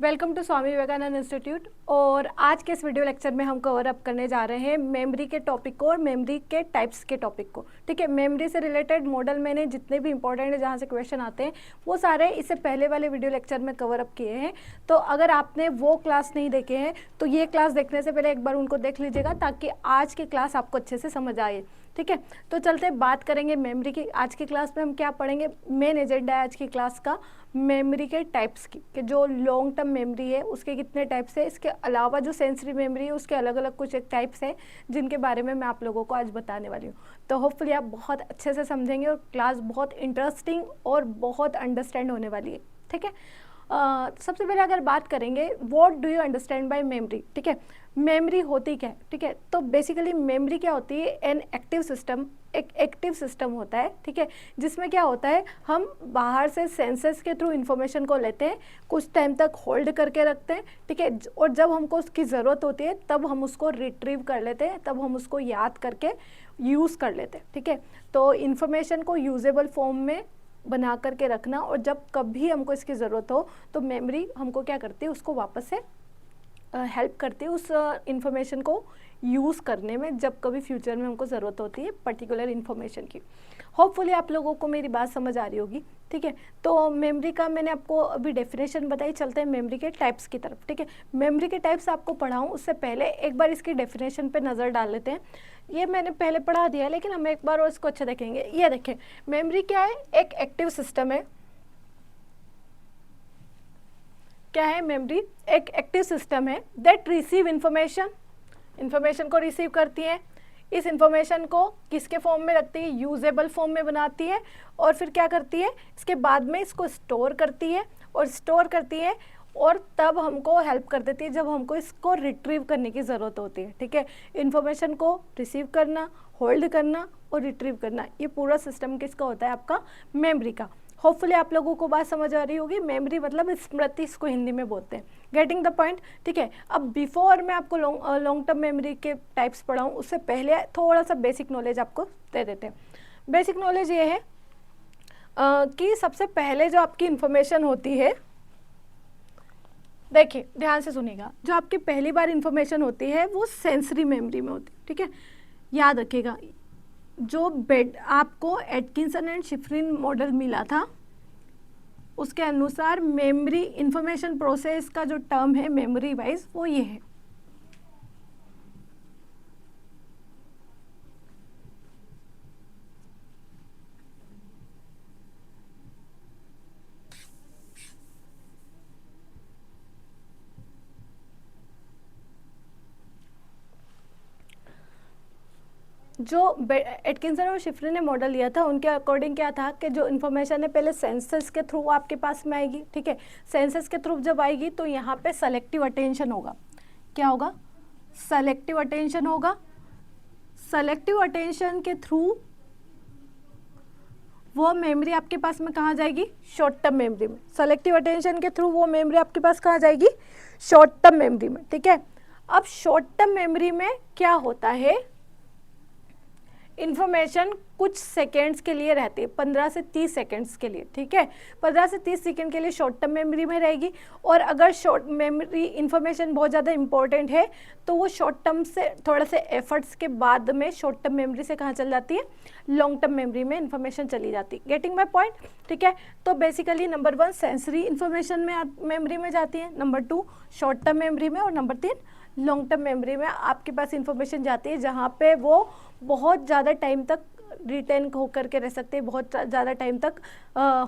Welcome to Swami Vivekananda institute. और आज के इस वीडियो लेक्चर में हम कवर अप करने जा रहे हैं मेमोरी के टॉपिक को और मेमोरी के टाइप्स के टॉपिक को। ठीक है, मेमोरी से रिलेटेड मॉडल मैंने जितने भी इंपॉर्टेंट है जहाँ से क्वेश्चन आते हैं वो सारे इससे पहले वाले वीडियो लेक्चर में कवर अप किए हैं। तो अगर आपने वो क्लास नहीं देखे हैं तो ये क्लास देखने से पहले एक बार उनको देख लीजिएगा ताकि आज की क्लास आपको अच्छे से समझ आए। ठीक है, तो चलते बात करेंगे मेमोरी की। आज की क्लास में हम क्या पढ़ेंगे, मेन एजेंडा है आज की क्लास का मेमोरी के टाइप्स की, कि जो लॉन्ग टर्म मेमोरी है उसके कितने टाइप्स है, इसके अलावा जो सेंसरी मेमोरी है उसके अलग अलग कुछ एक टाइप्स हैं जिनके बारे में मैं आप लोगों को आज बताने वाली हूँ। तो होपफुली आप बहुत अच्छे से समझेंगे और क्लास बहुत इंटरेस्टिंग और बहुत अंडरस्टैंड होने वाली है। ठीक है, सबसे पहले अगर बात करेंगे what do you understand by memory. ठीक है, मेमोरी होती क्या है। ठीक है, तो बेसिकली मेमोरी क्या होती है, एन एक्टिव सिस्टम, एक एक्टिव सिस्टम होता है। ठीक है, जिसमें क्या होता है, हम बाहर से सेंसर्स के थ्रू इन्फॉर्मेशन को लेते हैं, कुछ टाइम तक होल्ड करके रखते हैं। ठीक है, और जब हमको उसकी ज़रूरत होती है तब हम उसको रिट्रीव कर लेते हैं, तब हम उसको याद करके यूज़ कर लेते हैं। ठीक है, तो इन्फॉर्मेशन को यूजेबल फॉर्म में बना करके रखना, और जब कभी हमको इसकी ज़रूरत हो तो मेमोरी हमको क्या करती है, उसको वापस से हेल्प करती है उस इन्फॉर्मेशन को यूज़ करने में, जब कभी फ्यूचर में हमको ज़रूरत होती है पर्टिकुलर इन्फॉर्मेशन की। होपफुली आप लोगों को मेरी बात समझ आ रही होगी। ठीक है, तो मेमोरी का मैंने आपको अभी डेफिनेशन बताई, चलते हैं मेमोरी के टाइप्स की तरफ। ठीक है, मेमोरी के टाइप्स आपको पढ़ाऊँ उससे पहले एक बार इसकी डेफिनेशन पे नज़र डाल लेते हैं। ये मैंने पहले पढ़ा दिया है लेकिन हम एक बार और इसको अच्छे देखेंगे। ये देखें, मेमोरी क्या है, एक एक्टिव सिस्टम है। क्या है मेमोरी, एक एक्टिव सिस्टम है दैट रिसीव इन्फॉर्मेशन को रिसीव करती है, इस इंफॉर्मेशन को किसके फॉर्म में रखती है, यूजेबल फॉर्म में बनाती है, और फिर क्या करती है, इसके बाद में इसको स्टोर करती है और तब हमको हेल्प कर देती है जब हमको इसको रिट्रीव करने की ज़रूरत होती है। ठीक है, इन्फॉर्मेशन को रिसीव करना, होल्ड करना और रिट्रीव करना, ये पूरा सिस्टम किसका होता है, आपका मेमोरी का। होपफुली आप लोगों को बात समझ आ रही होगी। मेमोरी मतलब स्मृति, इसको हिंदी में बोलते हैं। Getting the point. ठीक है, अब बिफोर मैं आपको लॉन्ग टर्म मेमोरी के टाइप्स पढ़ाऊँ उससे पहले थोड़ा सा बेसिक नॉलेज आपको दे देते हैं। बेसिक नॉलेज ये है कि सबसे पहले जो आपकी इंफॉर्मेशन होती है, देखिए ध्यान से सुनिएगा, जो आपकी पहली बार इंफॉर्मेशन होती है वो सेंसरी मेमोरी में होती है। ठीक है, याद रखिएगा, जो आपको एटकिंसन एंड शिफ्रिन मॉडल मिला था उसके अनुसार मेमोरी इंफॉर्मेशन प्रोसेस का जो टर्म है मेमोरी वाइज वो ये है। जो एटकिंसन और शिफ्रिन ने मॉडल लिया था उनके अकॉर्डिंग क्या था कि जो इन्फॉर्मेशन है पहले सेंसस के थ्रू आपके पास में आएगी। ठीक है, सेंसस के थ्रू जब आएगी तो यहाँ पे सेलेक्टिव अटेंशन होगा। क्या होगा, सेलेक्टिव अटेंशन होगा। सेलेक्टिव अटेंशन के थ्रू वो मेमोरी आपके पास में कहाँ जाएगी, शॉर्ट टर्म मेमोरी में। सेलेक्टिव अटेंशन के थ्रू वो मेमोरी आपके पास कहाँ जाएगी, शॉर्ट टर्म मेमोरी में। ठीक है, अब शॉर्ट टर्म मेमोरी में क्या होता है, इन्फॉर्मेशन कुछ सेकेंड्स के लिए रहती है, 15 से 30 सेकेंड्स के लिए। ठीक है, 15 से 30 सेकेंड के लिए शॉर्ट टर्म मेमोरी में रहेगी, और अगर शॉर्ट मेमोरी इन्फॉर्मेशन बहुत ज़्यादा इंपॉर्टेंट है तो वो शॉर्ट टर्म से थोड़े से एफर्ट्स के बाद में शॉर्ट टर्म मेमोरी से कहाँ चल जाती है, लॉन्ग टर्म मेमोरी में इन्फॉर्मेशन चली जाती है। Getting my point. ठीक है, तो बेसिकली नंबर 1 सेंसरी इन्फॉर्मेशन में मेमोरी में जाती है, नंबर 2 शॉर्ट टर्म मेमोरी में, और नंबर 3 लॉन्ग टर्म मेमोरी में आपके पास इन्फॉर्मेशन जाती है जहाँ पे वो बहुत ज़्यादा टाइम तक रिटेन होकर के रह सकते हैं, बहुत ज़्यादा टाइम तक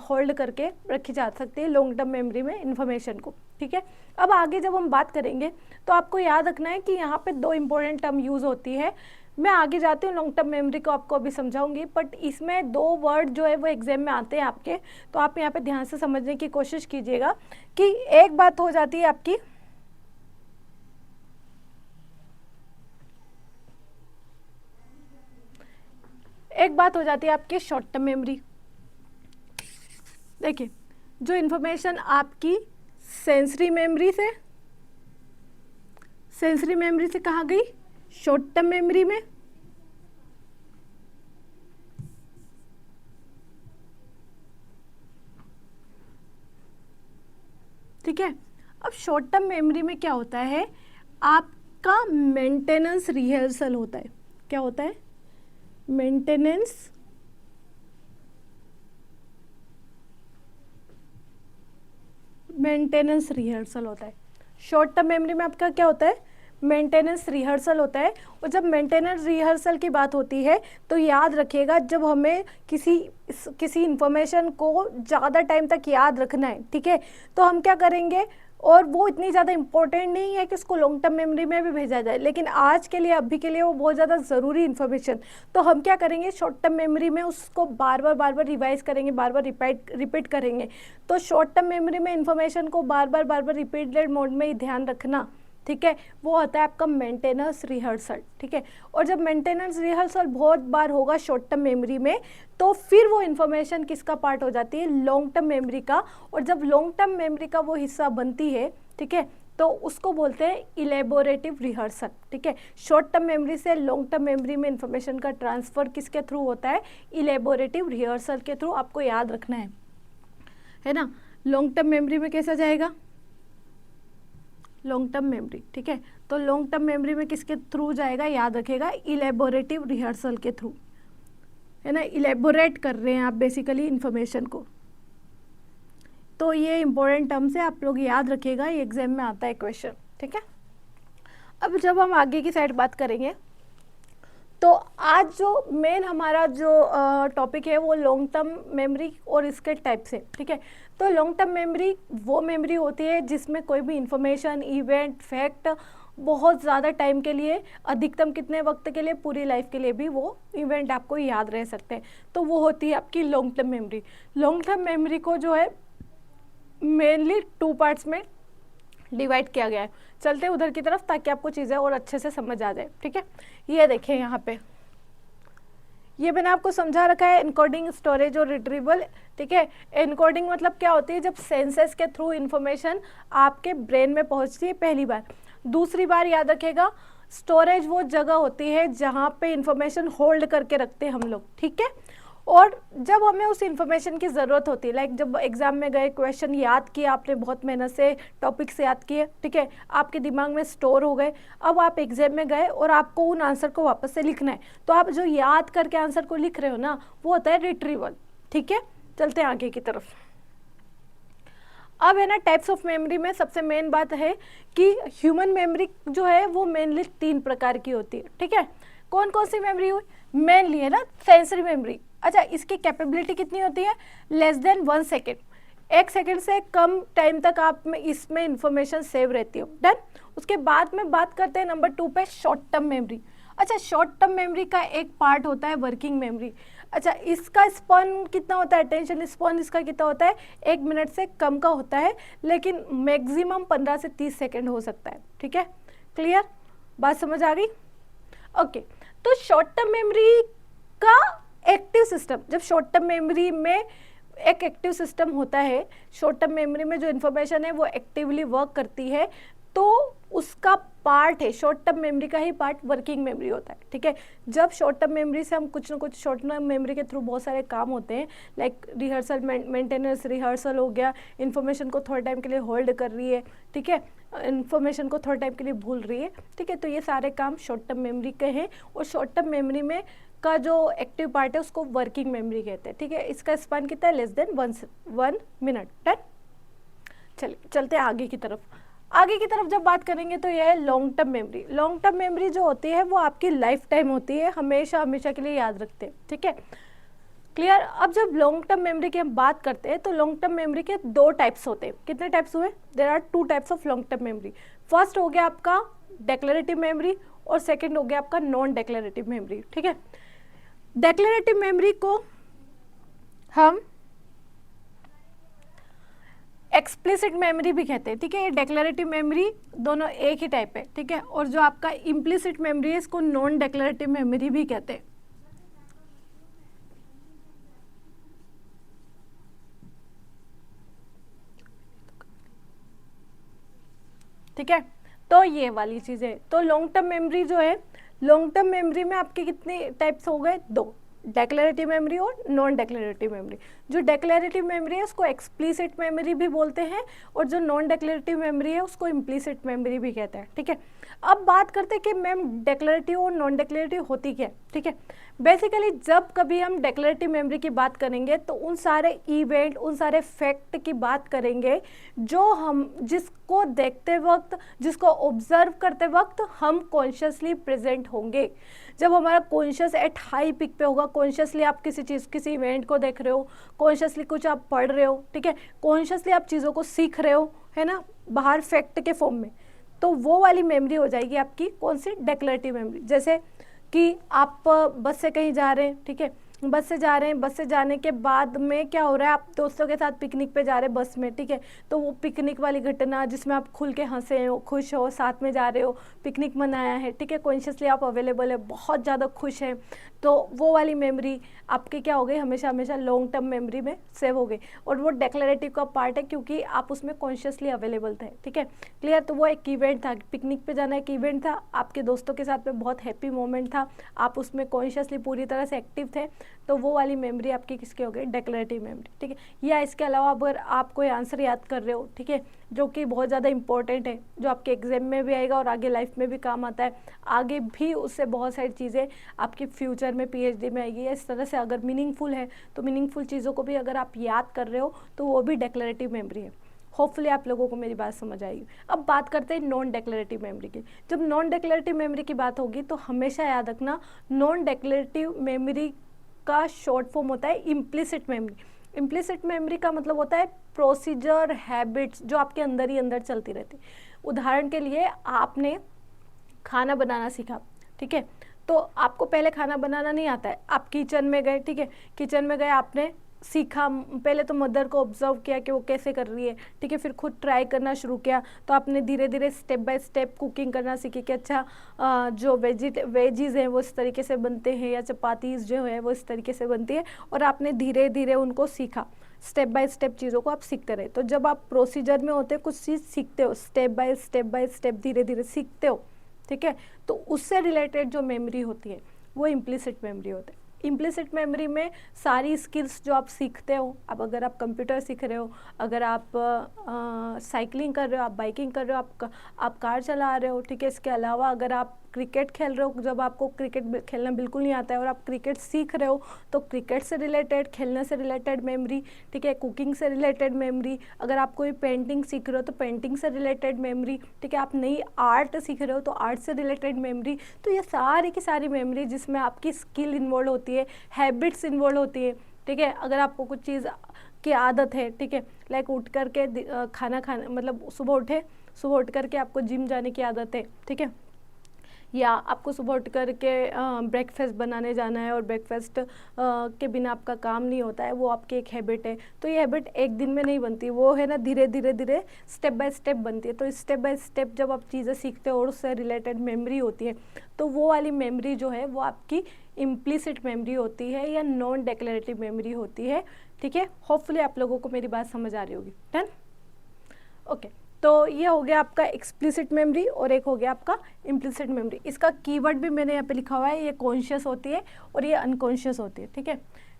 होल्ड करके रखी जा सकती है लॉन्ग टर्म मेमोरी में इन्फॉर्मेशन को। ठीक है, अब आगे जब हम बात करेंगे तो आपको याद रखना है कि यहाँ पे 2 इंपॉर्टेंट टर्म यूज़ होती है। मैं आगे जाती हूँ, लॉन्ग टर्म मेमोरी को आपको अभी समझाऊंगी, बट इसमें 2 वर्ड जो है वो एग्जाम में आते हैं आपके, तो आप यहाँ पे ध्यान से समझने की कोशिश कीजिएगा कि एक बात हो जाती है आपकी, एक बात हो जाती है आपकी शॉर्ट टर्म मेमोरी। देखिए, जो इन्फॉर्मेशन आपकी सेंसरी मेमोरी से कहाँ गई, शॉर्ट टर्म मेमोरी में। ठीक है, अब शॉर्ट टर्म मेमोरी में क्या होता है, आपका मेंटेनेंस रिहर्सल होता है। क्या होता है? मेंटेनेंस रिहर्सल होता है। शॉर्ट टर्म मेमोरी में आपका क्या होता है? मेंटेनेंस रिहर्सल होता है। और जब मेंटेनेंस रिहर्सल की बात होती है तो याद रखिएगा, जब हमें किसी इंफॉर्मेशन को ज़्यादा टाइम तक याद रखना है, ठीक है, तो हम क्या करेंगे, और वो इतनी ज़्यादा इंपॉर्टेंट नहीं है कि उसको लॉन्ग टर्म मेमोरी में भी भेजा जाए, लेकिन आज के लिए, अभी के लिए वो बहुत ज़्यादा ज़रूरी इन्फॉर्मेशन, तो हम क्या करेंगे, शॉर्ट टर्म मेमोरी में उसको बार बार रिवाइज करेंगे, बार बार रिपीट करेंगे। तो शॉर्ट टर्म मेमोरी में इन्फॉर्मेशन को बार बार रिपीटेड मोड में ही ध्यान रखना, ठीक है, वो होता है आपका मेंटेनेंस रिहर्सल, ठीक है। और जब मेंटेनेंस रिहर्सल बहुत बार होगा शॉर्ट टर्म मेमोरी में, तो फिर वो इन्फॉर्मेशन किसका पार्ट हो जाती है? लॉन्ग टर्म मेमोरी का। और जब लॉन्ग टर्म मेमोरी का वो हिस्सा बनती है, ठीक है, तो उसको बोलते हैं इलेबोरेटिव रिहर्सल, ठीक है। शॉर्ट टर्म मेमोरी से लॉन्ग टर्म मेमोरी में इन्फॉर्मेशन का ट्रांसफर किसके थ्रू होता है? इलेबोरेटिव रिहर्सल के थ्रू। आपको याद रखना है ना। लॉन्ग टर्म मेमोरी में कैसा जाएगा? लॉन्ग टर्म मेमोरी, ठीक है। तो लॉन्ग टर्म मेमोरी में किसके थ्रू जाएगा? याद रखेगा, इलेबोरेटिव रिहर्सल के थ्रू, है ना। इलेबोरेट कर रहे हैं आप बेसिकली इन्फॉर्मेशन को। तो ये इंपॉर्टेंट टर्म्स है, आप लोग याद रखिएगा, ये एग्जाम में आता है क्वेश्चन, ठीक है। अब जब हम आगे की साइड बात करेंगे, तो आज जो मेन हमारा जो टॉपिक है वो लॉन्ग टर्म मेमोरी और इसके टाइप्स है, ठीक है। तो लॉन्ग टर्म मेमोरी वो मेमोरी होती है जिसमें कोई भी इंफॉर्मेशन, इवेंट, फैक्ट बहुत ज़्यादा टाइम के लिए, अधिकतम कितने वक्त के लिए? पूरी लाइफ के लिए भी वो इवेंट आपको याद रह सकते हैं, तो वो होती है आपकी long term memory. Long term memory को जो है मेनली 2 पार्ट्स में डिवाइड किया गया है। चलते हैं उधर की तरफ ताकि आपको चीज़ें और अच्छे से समझ आ जाए, ठीक है। ये देखें यहाँ पे, ये मैंने आपको समझा रखा है, एनकोडिंग, स्टोरेज और रिट्रीवल, ठीक है। एनकोडिंग मतलब क्या होती है? जब सेंसेस के थ्रू इन्फॉर्मेशन आपके ब्रेन में पहुँचती है पहली बार। दूसरी बार याद रखेगा, स्टोरेज वो जगह होती है जहाँ पे इंफॉर्मेशन होल्ड करके रखते हैं हम लोग, ठीक है। और जब हमें उस इन्फॉर्मेशन की ज़रूरत होती है, लाइक जब एग्जाम में गए, क्वेश्चन याद किए आपने, बहुत मेहनत से टॉपिक्स याद किए, ठीक है, आपके दिमाग में स्टोर हो गए, अब आप एग्जाम में गए और आपको उन आंसर को वापस से लिखना है, तो आप जो याद करके आंसर को लिख रहे हो ना, वो होता है रिट्रीवल, ठीक है। चलते हैं आगे की तरफ। अब है ना, टाइप्स ऑफ मेमोरी में सबसे मेन बात है कि ह्यूमन मेमोरी जो है वो मेनली 3 प्रकार की होती है, ठीक है। कौन कौन सी मेमोरी हुई? मेनली है ना सेंसरी मेमोरी। अच्छा, इसकी कैपेबिलिटी कितनी होती है? लेस देन 1 सेकेंड, 1 सेकेंड से कम टाइम तक आप में इसमें इंफॉर्मेशन सेव रहती हो। डन। उसके बाद में बात करते हैं नंबर 2 पे, शॉर्ट टर्म मेमोरी। अच्छा, शॉर्ट टर्म मेमोरी का एक पार्ट होता है वर्किंग मेमोरी। अच्छा, इसका स्पॉन कितना होता है? अटेंशन स्पॉन इसका कितना होता है? 1 मिनट से कम का होता है, लेकिन मैक्सिमम 15 से 30 सेकेंड हो सकता है, ठीक है। क्लियर? बात समझ आ गई? ओके। तो शॉर्ट टर्म मेमोरी का एक्टिव सिस्टम, जब शॉर्ट टर्म मेमोरी में एक एक्टिव सिस्टम होता है, शॉर्ट टर्म मेमोरी में जो इन्फॉर्मेशन है वो एक्टिवली वर्क करती है, तो उसका पार्ट है, शॉर्ट टर्म मेमोरी का ही पार्ट वर्किंग मेमोरी होता है, ठीक है। जब शॉर्ट टर्म मेमोरी से हम कुछ ना कुछ, शॉर्ट टर्म मेमोरी के थ्रू बहुत सारे काम होते हैं, लाइक रिहर्सल, मेंटेनेंस रिहर्सल हो गया, इन्फॉर्मेशन को थोड़े टाइम के लिए होल्ड कर रही है, ठीक है, इन्फॉर्मेशन को थोड़े टाइम के लिए भूल रही है, ठीक है। तो ये सारे काम शॉर्ट टर्म मेमोरी के हैं, और शॉर्ट टर्म मेमोरी में का जो एक्टिव पार्ट है उसको वर्किंग मेमोरी कहते हैं, ठीक है। इसका स्पैन कितना है? Less than 1 minute. डन। चलिए चलते हैं आगे की तरफ। आगे की तरफ जब बात करेंगे तो यह है long term memory. Long term memory जो होती है वो आपकी लाइफ टाइम होती है, हमेशा हमेशा के लिए याद रखते हैं, ठीक है। क्लियर? अब जब लॉन्ग टर्म मेमोरी की हम बात करते हैं तो लॉन्ग टर्म मेमोरी के 2 टाइप्स होते हैं। कितने टाइप्स हुए? There are 2 types of long term memory. First हो गया आपका डेक्लेरेटिव मेमोरी, और सेकेंड हो गया आपका नॉन डेक्लेरेटिव मेमोरी, ठीक है। डेक्लेरेटिव मेमोरी को हम एक्सप्लिसिट मेमोरी भी कहते हैं, ठीक है। ये डेक्लेरेटिव मेमोरी दोनों एक ही टाइप है, ठीक है। और जो आपका इम्प्लिसिट मेमोरी है इसको नॉन डेक्लेरेटिव मेमोरी भी कहते हैं, ठीक है। तो ये वाली चीज़ है। तो लॉन्ग टर्म मेमोरी जो है, लॉन्ग टर्म मेमोरी में आपके कितने टाइप्स हो गए? 2, डेक्लेरेटिव मेमोरी और नॉन डेक्लेरेटिव मेमोरी। जो डेक्लेरेटिव मेमोरी है उसको एक्सप्लिसिट मेमोरी भी बोलते हैं और जो नॉन डेक्लेरेटिव मेमोरी है उसको इम्प्लिसिट मेमोरी भी कहते हैं। ठीक है, अब बात करते हैं कि मैम डेक्लेरेटिव और नॉन डेक्लेरेटिव होती क्या है। ठीक है, बेसिकली जब कभी हम डेक्लेरेटिव मेमोरी की बात करेंगे तो उन सारे इवेंट, उन सारे फैक्ट की बात करेंगे जो हम जिसको देखते वक्त, जिसको ऑब्जर्व करते वक्त हम कॉन्शियसली प्रेजेंट होंगे। जब हमारा कॉन्शियस एट हाई पिक पे होगा, कॉन्शियसली आप किसी चीज़, किसी इवेंट को देख रहे हो, कॉन्शियसली कुछ आप पढ़ रहे हो, ठीक है, कॉन्शियसली आप चीज़ों को सीख रहे हो, है ना, बाहर फैक्ट के फॉर्म में, तो वो वाली मेमोरी हो जाएगी आपकी कौन सी, डेक्लेरेटिव मेमोरी। जैसे कि आप बस से कहीं जा रहे हैं, ठीक है, बस से जा रहे हैं, बस से जाने के बाद में क्या हो रहा है, आप दोस्तों के साथ पिकनिक पे जा रहे हैं बस में, ठीक है, तो वो पिकनिक वाली घटना जिसमें आप खुल के हंसे हो, खुश हो, साथ में जा रहे हो, पिकनिक मनाया है, ठीक है, कॉन्शियसली आप अवेलेबल है, बहुत ज़्यादा खुश हैं, तो वो वाली मेमोरी आपकी क्या हो गई, हमेशा हमेशा लॉन्ग टर्म मेमोरी में सेव हो गई। और वो डेक्लेरेटिव का पार्ट है क्योंकि आप उसमें कॉन्शियसली अवेलेबल थे। ठीक है, क्लियर। तो वो एक इवेंट था, पिकनिक पे जाना एक इवेंट था, आपके दोस्तों के साथ में बहुत हैप्पी मोमेंट था, आप उसमें कॉन्शियसली पूरी तरह से एक्टिव थे, तो वो वाली मेमोरी आपकी किसकी हो गई, डेक्लेरेटिव मेमोरी। ठीक है, या इसके अलावा अगर आप कोई आंसर याद कर रहे हो, ठीक है, जो कि बहुत ज़्यादा इंपॉर्टेंट है, जो आपके एग्जाम में भी आएगा और आगे लाइफ में भी काम आता है, आगे भी उससे बहुत सारी चीज़ें आपकी फ्यूचर में पीएचडी में आएगी, इस तरह से अगर मीनिंगफुल है तो मीनिंगफुल चीज़ों को भी अगर आप याद कर रहे हो तो वो भी डेक्लेरेटिव मेमोरी है। होपफुली आप लोगों को मेरी बात समझ आएगी। अब बात करते हैं नॉन डेक्लेरेटिव मेमोरी की। जब नॉन डेक्लेरेटिव मेमोरी की बात होगी तो हमेशा याद रखना, नॉन डेक्लेरेटिव मेमोरी का शॉर्ट फॉर्म होता है इम्प्लिसिट मेमोरी। इम्प्लिसिट मेमोरी का मतलब होता है प्रोसीजर, हैबिट्स जो आपके अंदर ही अंदर चलती रहती। उदाहरण के लिए आपने खाना बनाना सीखा, ठीक है, तो आपको पहले खाना बनाना नहीं आता है, आप किचन में गए, ठीक है, किचन में गए, आपने सीखा, पहले तो मदर को ऑब्जर्व किया कि वो कैसे कर रही है, ठीक है, फिर खुद ट्राई करना शुरू किया, तो आपने धीरे धीरे स्टेप बाय स्टेप कुकिंग करना सीखी कि अच्छा जो वेजीज हैं वो इस तरीके से बनते हैं, या चपातीज जो है वो इस तरीके से बनती है, और आपने धीरे धीरे उनको सीखा, स्टेप बाय स्टेप चीज़ों को आप सीखते रहे। तो जब आप प्रोसीजर में होते कुछ चीज़ सीखते हो, स्टेप बाय स्टेप धीरे धीरे सीखते हो, ठीक है, तो उससे रिलेटेड जो मेमोरी होती है वो इम्प्लिसिट मेमोरी होती है। इम्प्लिसिट मेमोरी में सारी स्किल्स जो आप सीखते हो, अब अगर आप कंप्यूटर सीख रहे हो, अगर आप साइकिलिंग कर रहे हो, आप बाइकिंग कर रहे हो, आप कार चला रहे हो, ठीक है, इसके अलावा अगर आप क्रिकेट खेल रहे हो, जब आपको क्रिकेट खेलना बिल्कुल नहीं आता है और आप क्रिकेट सीख रहे हो तो क्रिकेट से रिलेटेड, खेलने से रिलेटेड मेमोरी, ठीक है, कुकिंग से रिलेटेड मेमोरी, अगर आप कोई पेंटिंग सीख रहे हो तो पेंटिंग से रिलेटेड मेमोरी, ठीक है, आप नई आर्ट सीख रहे हो तो आर्ट से रिलेटेड मेमोरी। तो ये सारी की सारी मेमोरी जिसमें आपकी स्किल इन्वॉल्व होती है, हैबिट्स इन्वॉल्व होती है, ठीक है, अगर आपको कुछ चीज़ की आदत है, ठीक है, लाइक उठ करके खाना मतलब सुबह उठ करके आपको जिम जाने की आदत है, ठीक है, या आपको सुबह उठ करके ब्रेकफास्ट बनाने जाना है और ब्रेकफास्ट के बिना आपका काम नहीं होता है, वो आपकी एक हैबिट है। तो ये हैबिट एक दिन में नहीं बनती, वो है ना धीरे धीरे स्टेप बाय स्टेप बनती है। तो स्टेप बाय स्टेप जब आप चीज़ें सीखते हो और उससे रिलेटेड मेमोरी होती है, तो वो वाली मेमोरी जो है वो आपकी इम्प्लिसिट मेमोरी होती है या नॉन डेक्लेरेटिव मेमोरी होती है। ठीक है, होपफुली आप लोगों को मेरी बात समझ आ रही होगी। Done, okay. तो ये हो गया आपका एक्सप्लिसिट मेमोरी और एक हो गया आपका इम्प्लिसिट मेमोरी। इसका कीवर्ड भी मैंने यहाँ पे लिखा हुआ है, ये कॉन्शियस होती है और ये अनकॉन्शियस होती है। ठीक है,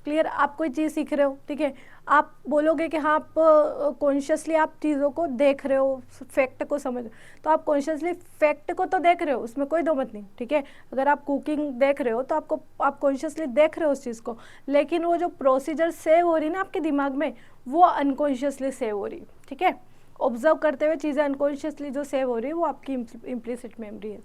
क्लियर। आप कोई चीज़ सीख रहे हो, ठीक है, आप बोलोगे कि हाँ आप कॉन्शियसली आप चीज़ों को देख रहे हो, फैक्ट को समझ, तो आप कॉन्शियसली फैक्ट को तो देख रहे हो, उसमें कोई दो मत नहीं। ठीक है, अगर आप कुकिंग देख रहे हो तो आप कॉन्शियसली देख रहे हो उस चीज़ को, लेकिन वो जो प्रोसीजर सेव हो रही है ना आपके दिमाग में, वो अनकॉन्शियसली सेव हो रही है। ठीक है, ऑब्जर्व करते हुए चीज़ें अनकॉन्शियसली जो सेव हो रही है वो आपकी इम्प्लिसिट मेमोरी है।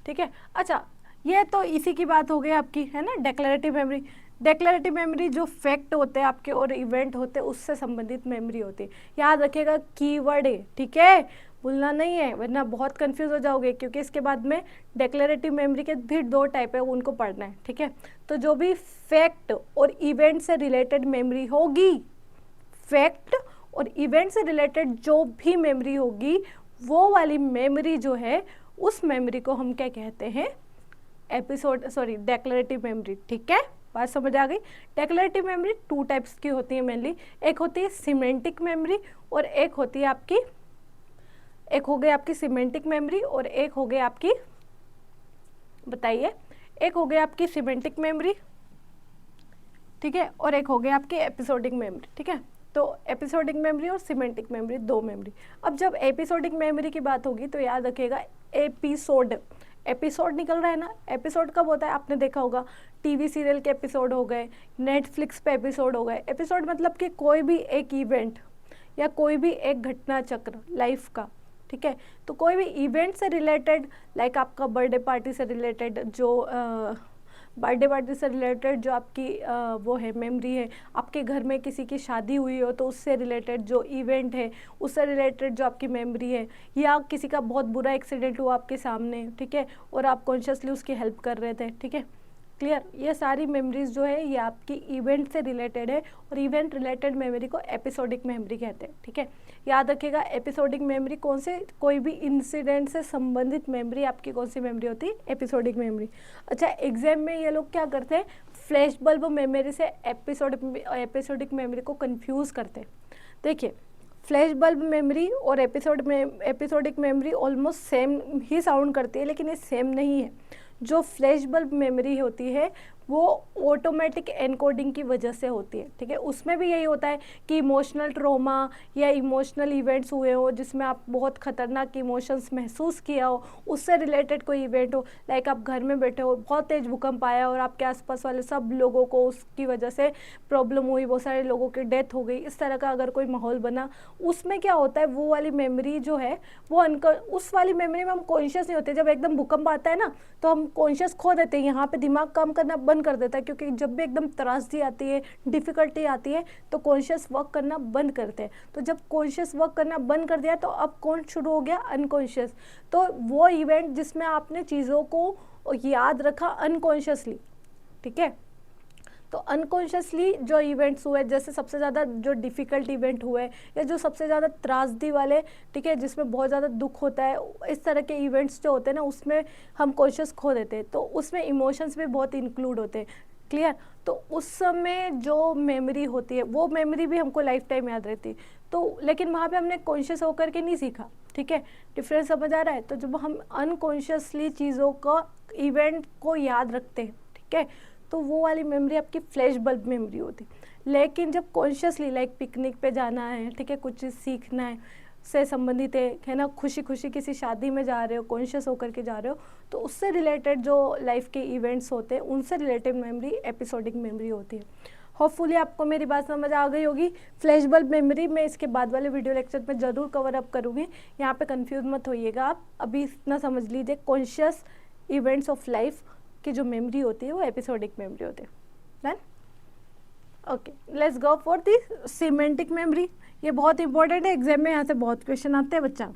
ठीक है, अच्छा, ये तो इसी की बात हो गई आपकी, है ना, डेक्लेरेटिव मेमोरी। डेक्लेरेटिव मेमोरी जो फैक्ट होते हैं आपके और इवेंट होते हैं उससे संबंधित मेमोरी होती है। याद रखिएगा, कीवर्ड है, ठीक है, भूलना नहीं है, वरना बहुत कंफ्यूज हो जाओगे, क्योंकि इसके बाद में डेक्लेरेटिव मेमोरी के फिर दो टाइप है, उनको पढ़ना है। ठीक है, तो जो भी फैक्ट और इवेंट से रिलेटेड मेमोरी होगी, फैक्ट और इवेंट से रिलेटेड जो भी मेमोरी होगी, वो वाली मेमोरी जो है उस मेमोरी को हम क्या कहते हैं, डेक्लेरेटिव मेमोरी। ठीक है, बात समझ आ गई। डेक्लेरेटिव मेमोरी टू टाइप्स की होती है मेनली, एक होती है सिमेंटिक मेमोरी और एक होती है आपकी, एक हो गई आपकी सिमेंटिक मेमोरी और एक हो गई आपकी, बताइए, एक हो गई आपकी सिमेंटिक मेमोरी ठीक है, और एक हो गया आपकी एपिसोडिक मेमोरी। ठीक है, तो एपिसोडिक मेमोरी और सिमेंटिक मेमोरी, दो मेमोरी। अब जब एपिसोडिक मेमोरी की बात होगी तो याद रखिएगा एपिसोड निकल रहा है ना। एपिसोड कब होता है, आपने देखा होगा टीवी सीरियल के एपिसोड हो गए, नेटफ्लिक्स पे एपिसोड हो गए। एपिसोड मतलब कि कोई भी एक इवेंट या कोई भी एक घटना चक्र लाइफ का। ठीक है, तो कोई भी इवेंट से रिलेटेड, लाइक आपका बर्थडे पार्टी से रिलेटेड जो आपकी वो है मेमोरी है, आपके घर में किसी की शादी हुई हो तो उससे रिलेटेड जो इवेंट है उससे रिलेटेड जो आपकी मेमोरी है, या किसी का बहुत बुरा एक्सीडेंट हुआ आपके सामने, ठीक है, और आप कॉन्शियसली उसकी हेल्प कर रहे थे। ठीक है, क्लियर। ये सारी मेमोरीज जो है ये आपकी इवेंट से रिलेटेड है, और इवेंट रिलेटेड मेमोरी को एपिसोडिक मेमोरी कहते हैं। ठीक है, याद रखिएगा एपिसोडिक मेमोरी कौन से, कोई भी इंसिडेंट से संबंधित मेमोरी आपकी कौन सी मेमोरी होती है, एपिसोडिक मेमोरी। अच्छा, एग्जाम में ये लोग क्या करते हैं, फ्लैश बल्ब मेमोरी से एपिसोडिक मेमोरी को कंफ्यूज करते हैं। देखिए, फ्लैश बल्ब मेमोरी और एपिसोडिक मेमोरी ऑलमोस्ट सेम ही साउंड करती है, लेकिन ये सेम नहीं है। जो फ्लैश बल्ब मेमोरी होती है वो ऑटोमेटिक एनकोडिंग की वजह से होती है। ठीक है, उसमें भी यही होता है कि इमोशनल ट्रॉमा या इमोशनल इवेंट्स हुए हो जिसमें आप बहुत खतरनाक इमोशंस महसूस किया हो, उससे रिलेटेड कोई इवेंट हो, लाइक आप घर में बैठे हो, बहुत तेज भूकंप आया और आपके आसपास वाले सब लोगों को उसकी वजह से प्रॉब्लम हुई, बहुत सारे लोगों की डेथ हो गई, इस तरह का अगर कोई माहौल बना, उसमें क्या होता है, वो वाली मेमोरी जो है वो उस वाली मेमोरी में हम कॉन्शियस नहीं होते। जब एकदम भूकंप आता है ना तो हम कॉन्शियस खो देते हैं, यहाँ पे दिमाग काम करना बंद कर देता है, क्योंकि जब भी एकदम त्रासदी आती है, डिफिकल्टी आती है तो कॉन्शियस वर्क करना बंद करते हैं। तो जब कॉन्शियस वर्क करना बंद कर दिया तो अब कौन शुरू हो गया, अनकॉन्शियस। तो वो इवेंट जिसमें आपने चीज़ों को याद रखा अनकॉन्शियसली। ठीक है, तो अनकॉन्शियसली जो इवेंट्स हुए, जैसे सबसे ज़्यादा जो डिफ़िकल्ट इवेंट हुए या जो सबसे ज़्यादा त्रासदी वाले, ठीक है, जिसमें बहुत ज़्यादा दुख होता है, इस तरह के इवेंट्स जो होते हैं ना उसमें हम कॉन्शियस खो देते हैं, तो उसमें इमोशंस भी बहुत इंक्लूड होते हैं। क्लियर। तो उस समय जो मेमोरी होती है वो मेमोरी भी हमको लाइफ टाइम याद रहती है। तो लेकिन वहाँ पे हमने कॉन्शियस होकर के नहीं सीखा। ठीक है, डिफरेंस समझ आ रहा है। तो जब हम अनकॉन्शियसली चीज़ों का इवेंट को याद रखते हैं, ठीक है, तो वो वाली मेमोरी आपकी फ्लैश बल्ब मेमोरी होती। लेकिन जब कॉन्शियसली, लाइक पिकनिक पे जाना है, ठीक है, कुछ चीज़ सीखना है से संबंधित है ना, खुशी खुशी किसी शादी में जा रहे हो, कॉन्शियस होकर के जा रहे हो, तो उससे रिलेटेड जो लाइफ के इवेंट्स होते हैं उनसे रिलेटेड मेमोरी एपिसोडिक मेमोरी होती है। होपफुली आपको मेरी बात समझ आ गई होगी। फ्लैश बल्ब मेमोरी मैं इसके बाद वाले वीडियो लेक्चर में ज़रूर कवर अप करूँगी, यहाँ पे कंफ्यूज मत होइएगा आप। अभी इतना समझ लीजिए, कॉन्शियस इवेंट्स ऑफ लाइफ की जो मेमोरी होती है वो एपिसोडिक मेमोरी होती है। Done? Okay, let's go for the semantic memory. ये बहुत इंपॉर्टेंट है, एग्जाम में यहाँ से बहुत क्वेश्चन आते हैं बच्चा।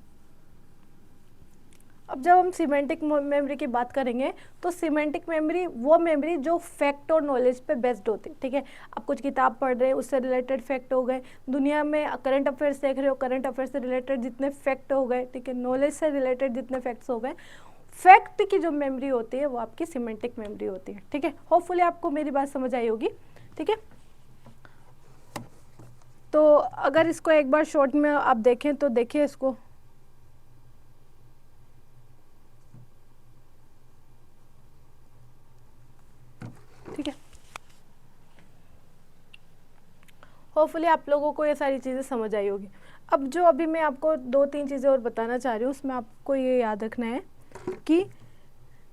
अब जब हम सिमेंटिक मेमोरी की बात करेंगे तो सिमेंटिक मेमोरी वो मेमोरी जो फैक्ट और नॉलेज पे बेस्ड होती है। ठीक है, आप कुछ किताब पढ़ रहे हैं उससे रिलेटेड फैक्ट हो गए, दुनिया में करंट अफेयर्स देख रहे हो, करंट अफेयर्स से रिलेटेड जितने फैक्ट हो गए, ठीक है, नॉलेज से रिलेटेड जितने फैक्ट्स हो गए, फैक्ट की जो मेमोरी होती है वो आपकी सिमेंटिक मेमोरी होती है। ठीक है, होपफुली आपको मेरी बात समझ आई होगी। ठीक है, तो अगर इसको एक बार शॉर्ट में आप देखें तो देखिए इसको, ठीक है, होपफुली आप लोगों को ये सारी चीज़ें समझ आई होगी। अब जो अभी मैं आपको 2-3 चीज़ें और बताना चाह रही हूँ, उसमें आपको ये याद रखना है कि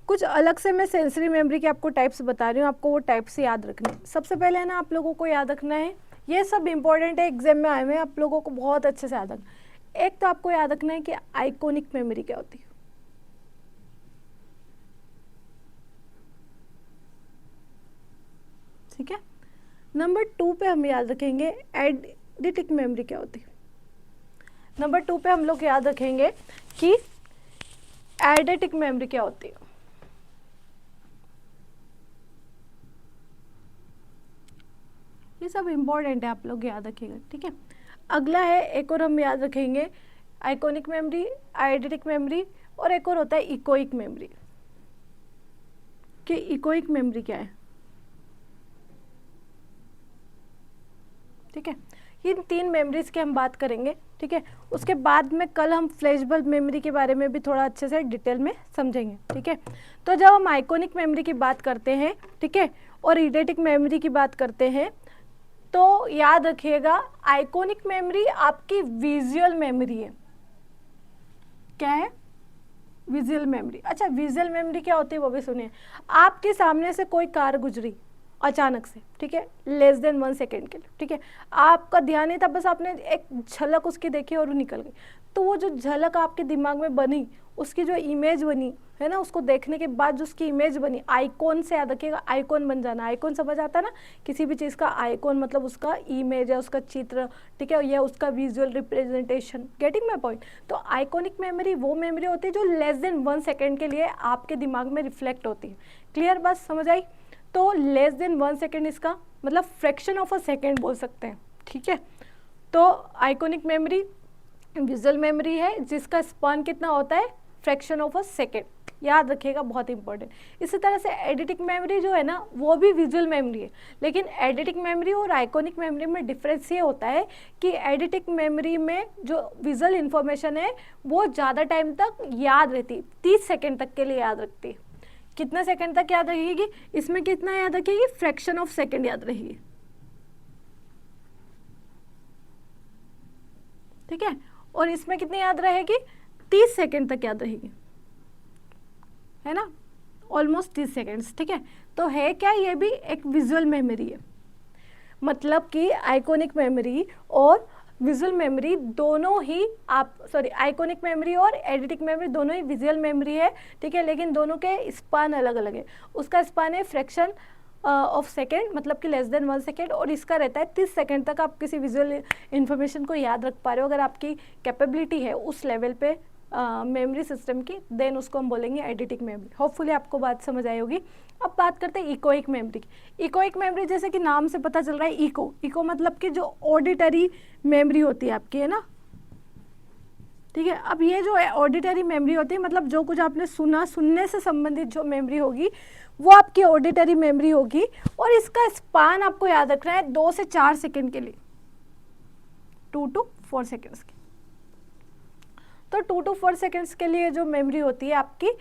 कुछ अलग से मैं सेंसरी मेमोरी के आपको टाइप्स बता रही हूँ, आपको वो टाइप्स याद रखने हैं। सबसे पहले है ना, आप लोगों को याद रखना है, ये सब इंपॉर्टेंट है, एग्जाम में आए हुए हैं, आप लोगों को बहुत अच्छे से याद रखना। एक तो आपको याद रखना है कि आइकॉनिक मेमोरी क्या होती है। ठीक है, नंबर 2 पे हम याद रखेंगे एडिटिक मेमोरी क्या होती है। नंबर 2 पे हम लोग याद रखेंगे कि एडिटिक मेमोरी क्या होती है। ये सब इंपॉर्टेंट है, आप लोग याद रखिएगा। ठीक है, अगला है, एक और हम याद रखेंगे आइकॉनिक मेमोरी, आइडेंटिक मेमोरी, और एक और होता है इकोइक मेमोरी। कि इकोइक मेमोरी क्या है। ठीक है, इन 3 मेमोरीज की हम बात करेंगे। ठीक है, उसके बाद में कल हम फ्लैश बल्ब मेमोरी के बारे में भी थोड़ा अच्छे से डिटेल में समझेंगे। ठीक है, तो जब हम आइकॉनिक मेमोरी की बात करते हैं, ठीक है, और इडेटिक मेमोरी की बात करते हैं तो याद रखिएगा आइकॉनिक मेमोरी आपकी विजुअल मेमोरी है। क्या है? Visual memory. अच्छा, विजुअल मेमोरी क्या होती है वो भी सुनिए। आपके सामने से कोई कार गुजरी अचानक से, ठीक है, लेस देन 1 सेकेंड के लिए, ठीक है, आपका ध्यान नहीं था, बस आपने एक झलक उसकी देखी और वो निकल गई, तो वो जो झलक आपके दिमाग में बनी, उसकी जो इमेज बनी है ना, उसको देखने के बाद जो उसकी इमेज बनी, आइकॉन से याद रखिएगा, आइकॉन बन जाना। आइकॉन समझ आता है ना, किसी भी चीज़ का आइकॉन मतलब उसका इमेज है, उसका चित्र, ठीक है, या उसका visual representation. Getting my point? तो आइकॉनिक मेमोरी वो मेमोरी होती है जो लेस देन 1 सेकेंड के लिए आपके दिमाग में रिफ्लेक्ट होती है। क्लियर बात समझ आई? तो लेस देन 1 सेकेंड इसका मतलब फ्रैक्शन ऑफ अ सेकेंड बोल सकते हैं, ठीक है। तो आइकॉनिक मेमोरी विजुअल मेमोरी है जिसका स्पान कितना होता है? फ्रैक्शन ऑफ अ सेकेंड, याद रखिएगा, बहुत इंपॉर्टेंट। इसी तरह से एडिटिक मेमोरी जो है ना वो भी विजुअल मेमोरी है, लेकिन एडिटिक मेमोरी और आइकॉनिक मेमोरी में डिफरेंस ये होता है कि एडिटिक मेमोरी में जो विजुअल इन्फॉर्मेशन है वो ज़्यादा टाइम तक याद रहती, 30 सेकेंड तक के लिए याद रखती है। कितने सेकेंड तक याद रखेगी? इसमें कितना याद रखेगी? फ्रैक्शन ऑफ सेकेंड याद रहेगी, ठीक है, और इसमें कितनी याद रहेगी? 30 सेकेंड तक याद रहेगी, है ना, ऑलमोस्ट 30 सेकेंड्स, ठीक है। तो है क्या? ये भी एक विजुअल मेमोरी है, मतलब कि आइकॉनिक मेमोरी और विजुअल मेमोरी दोनों ही आइकॉनिक मेमोरी और एडिटिक मेमोरी दोनों ही विजुअल मेमोरी है, ठीक है, लेकिन दोनों के स्पान अलग अलग है। उसका स्पान है फ्रैक्शन ऑफ सेकेंड, मतलब कि लेस देन 1 सेकेंड, और इसका रहता है 30 सेकेंड तक आप किसी विजुअल इन्फॉर्मेशन को याद रख पा रहे हो। अगर आपकी कैपेबिलिटी है उस लेवल पे मेमोरी सिस्टम की, देन उसको हम बोलेंगे एडिटिक मेमोरी। होपफुली आपको बात समझ आई होगी। अब बात करते हैं इकोइक मेमोरी की। इकोइक मेमोरी जैसे कि नाम से पता चल रहा है, इको मतलब कि जो ऑडिटरी मेमोरी होती है आपकी, है ना, ठीक है। अब ये जो ऑडिटरी मेमोरी होती है, मतलब जो कुछ आपने सुना, सुनने से संबंधित जो मेमोरी होगी वो आपकी ऑडिटरी मेमोरी होगी, और इसका स्पान आपको याद रखना है 2 से 4 सेकेंड के लिए, 2 to 4 सेकेंड्स की। तो 2 to 4 सेकेंड्स के लिए जो मेमोरी होती है आपकी,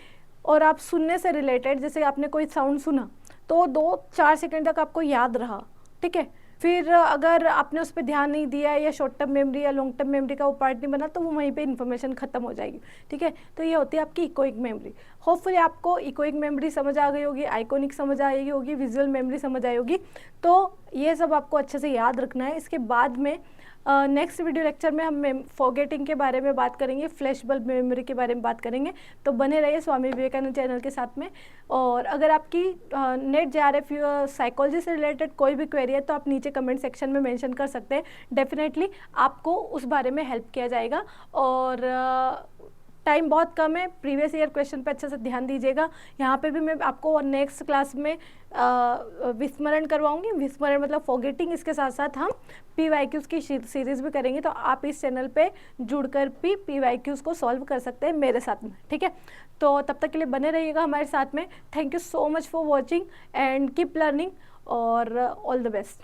और आप सुनने से रिलेटेड, जैसे आपने कोई साउंड सुना तो 2-4 सेकेंड तक आपको याद रहा, ठीक है। फिर अगर आपने उस पर ध्यान नहीं दिया या शॉर्ट टर्म मेमोरी या लॉन्ग टर्म मेमोरी का वो पार्ट नहीं बना तो वो वहीं पे इन्फॉर्मेशन खत्म हो जाएगी, ठीक है। तो ये होती है आपकी इकोइक मेमोरी। होपफुली आपको इकोइक मेमोरी समझ आ गई होगी, आइकॉनिक समझ आ गई होगी, विजुअल मेमोरी समझ आई होगी। तो ये सब आपको अच्छे से याद रखना है। इसके बाद में नेक्स्ट वीडियो लेक्चर में हम फॉरगेटिंग के बारे में बात करेंगे, फ्लैशबल्ब मेमोरी के बारे में बात करेंगे। तो बने रहिए स्वामी विवेकानंद चैनल के साथ में। और अगर आपकी नेट JRF साइकोलॉजी से रिलेटेड कोई भी क्वेरी है तो आप नीचे कमेंट सेक्शन में मेंशन कर सकते हैं। डेफिनेटली आपको उस बारे में हेल्प किया जाएगा। और टाइम बहुत कम है, प्रीवियस ईयर क्वेश्चन पे अच्छे से ध्यान दीजिएगा। यहाँ पे भी मैं आपको नेक्स्ट क्लास में विस्मरण करवाऊंगी। विस्मरण मतलब फॉरगेटिंग। इसके साथ साथ हम PYQs की सीरीज़ भी करेंगे, तो आप इस चैनल पे जुड़कर भी PYQs को सॉल्व कर सकते हैं मेरे साथ में, ठीक है। तो तब तक के लिए बने रहिएगा हमारे साथ में। Thank you so much for watching and keep learning, और ऑल द बेस्ट।